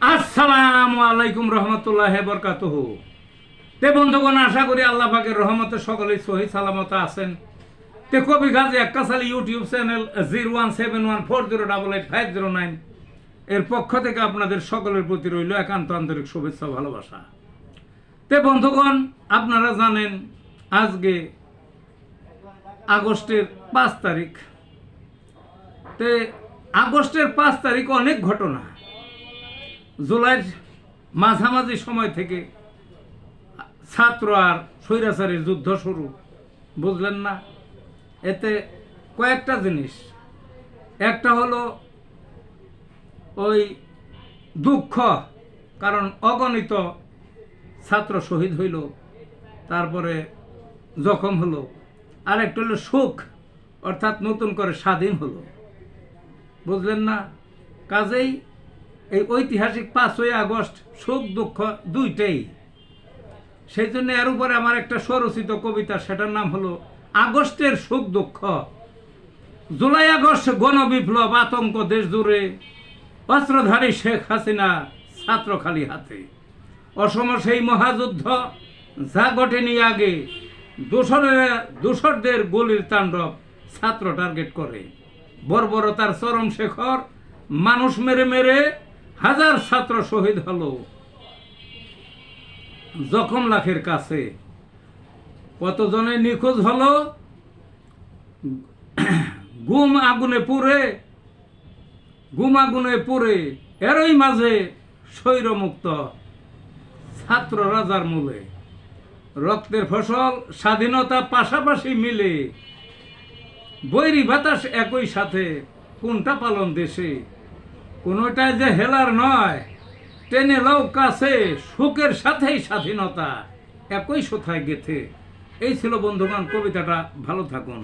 আসসালামু আলাইকুম রহমতুল্লাহ বরকাতুহ। তে বন্ধুগণ, আশা করি আল্লাহ পাকের রহমতে সকলেই সহি সালামত আছেন। তে কবি গাজী এক্কাশালী ইউটিউব চ্যানেল 017140885009 এর পক্ষ থেকে আপনাদের সকলের প্রতি রইল একান্ত আন্তরিক শুভেচ্ছা ভালোবাসা। তে বন্ধুগণ, আপনারা জানেন আজকে আগস্টের 5 তারিখ। তে আগস্টের 5 তারিখ অনেক ঘটনা, জুলাইয়ের মাঝামাঝি সময় থেকে ছাত্র আর স্বৈরাচারের যুদ্ধ শুরু, বুঝলেন না? এতে কয়েকটা জিনিস, একটা হলো ওই দুঃখ, কারণ অগণিত ছাত্র শহীদ হইল, তারপরে জখম হলো। আর একটা হলো সুখ, অর্থাৎ নতুন করে স্বাধীন হলো, বুঝলেন না? কাজেই এই ঐতিহাসিক 5ই আগস্ট সুখ দুঃখ দুইটাই। সেই জন্য এর উপরে আমার একটা স্বরচিত কবিতা, সেটার নাম হলো আগস্টের সুখ দুঃখ। জুলাই আগস্ট গণবিপ্লব, আতঙ্ক দেশ জুড়ে, অস্ত্রধারী শেখ হাসিনা ছাত্র খালি হাতে। অসম সেই মহাযুদ্ধ যা ঘটেনি আগে, দোসরদের গুলির তাণ্ডব ছাত্র টার্গেট করে। বর্বরতার চরম শেখর, মানুষ মেরে মেরে হাজার ছাত্র শহীদ হলো জখম লাখের কাছে। কতজনে নিখোঁজ হলো গুম আগুনে পুড়ে। এরই মাঝে স্বৈরমুক্ত ছাত্র রাজার মূলে। রক্তের ফসল স্বাধীনতা পাশাপাশি মিলে, বৈরী বাতাস একই সাথে, কোনটা পালন দেশে? কোনোটাই যে হেলার নয়, টেনে লও কাছে, সুখের সাথেই স্বাধীনতা একই সোথায় গেথে। এই ছিল বন্ধুগণ কবিতাটা। ভালো থাকুন।